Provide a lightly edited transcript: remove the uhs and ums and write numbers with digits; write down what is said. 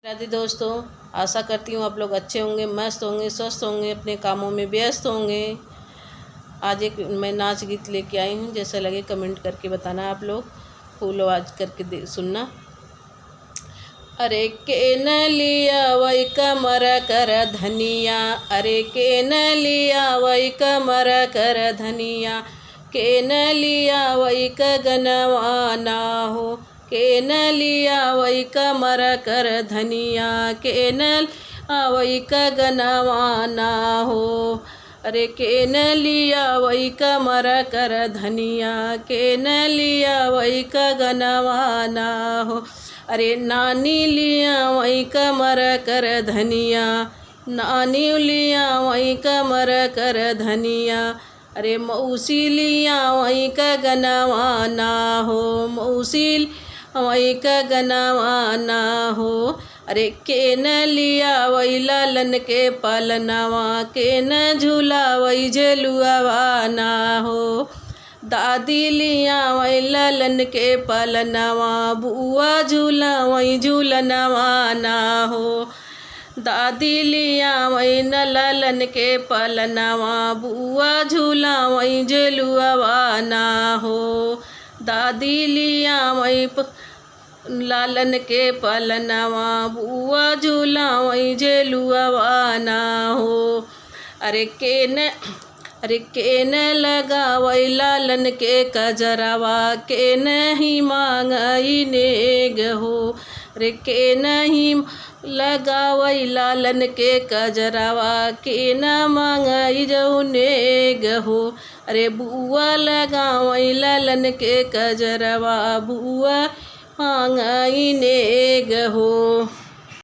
राधे दोस्तों, आशा करती हूँ आप लोग अच्छे होंगे, मस्त होंगे, स्वस्थ होंगे, अपने कामों में व्यस्त होंगे। आज एक मैं नाच गीत लेके आई हूँ, जैसा लगे कमेंट करके बताना। आप लोग फुल आवाज़ करके सुनना। अरे के न लिया वही कमर कर धनिया, अरे के न लिया वही कमर कर धनिया, के न लिया वही गगनवा ना हो, के न लिया वही कमर कर धनिया, के न वही गगनवा ना हो। अरे के न लिया वही कमर कर धनिया, के न लिया वही गगनवा ना हो। अरे नानी लिया वही कमर कर धनिया, नानी लिया वही कमर कर धनिया, अरे मौसी लिया वही गगनवा ना हो, मौसी वही गगनवा ना हो। अरे के न लिया वही लालन के पालनवा, के न झूला वही झेलुआ ना हो। दादी लिया वही लालन के पालनवा, बुआ झूला वही झूलनवा ना हो। दादी लिया वही न लालन के पालनवा, बुआ झूला वही झेलुआ ना हो। दादी लिया वही लालन के पालनवा, बुआ झूला वही झेलुआ ना हो। अरे के न लगा वही लालन के कजरवा, के नहीं मांगई नेग हो। अरे के नहीं लगा वही लालन के कजरवा, के न मांगई जो नेग हो। अरे बुआ लगा वही लालन के कजरवा, बुआ मांगई नेग हो।